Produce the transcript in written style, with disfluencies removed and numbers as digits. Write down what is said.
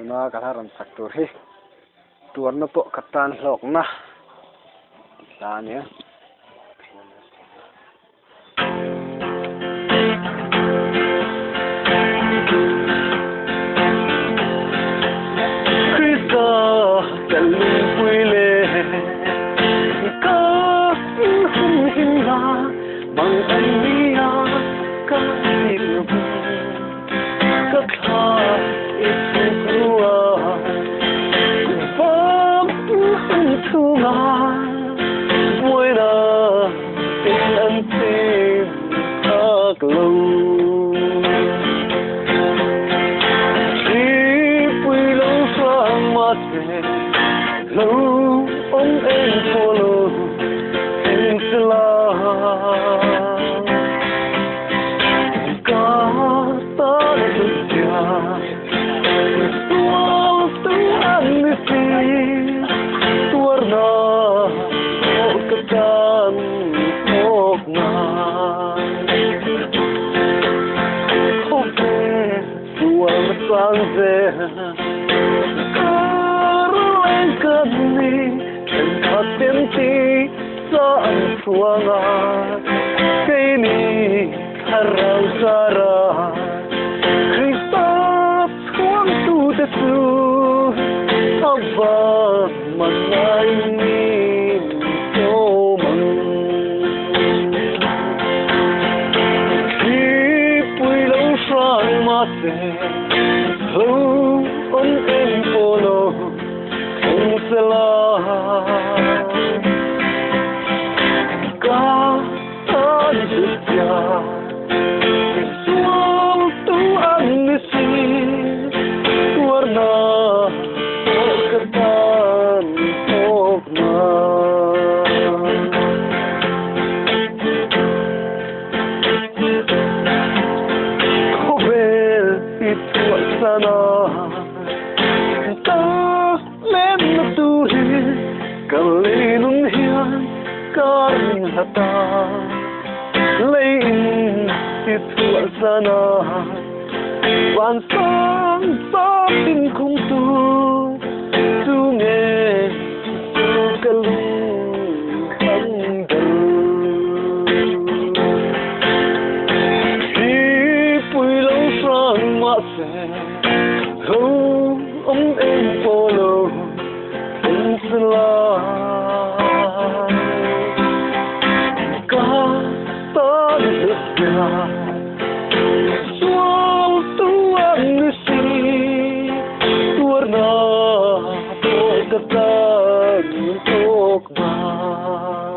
tuna kalaran saktur hi tuan na po katan lok na tanya Krista kaling puile ka hinga mang ania ka ibu ka kha itua bom thunga buena tình anh tim thắc lâu chỉ vui lâu sang mắt lâu ông em follow em sila cây ni harau sara Kristus huang tu tesu abah manai ni somang hipui lâu sang mate lâu ông em polo không salah kalinun hian karin hata lein titua sana wan sang tin khung tu nge tu kalung khang dal hi pui lâu sang ma se ho ông em polo em sila Tuarna,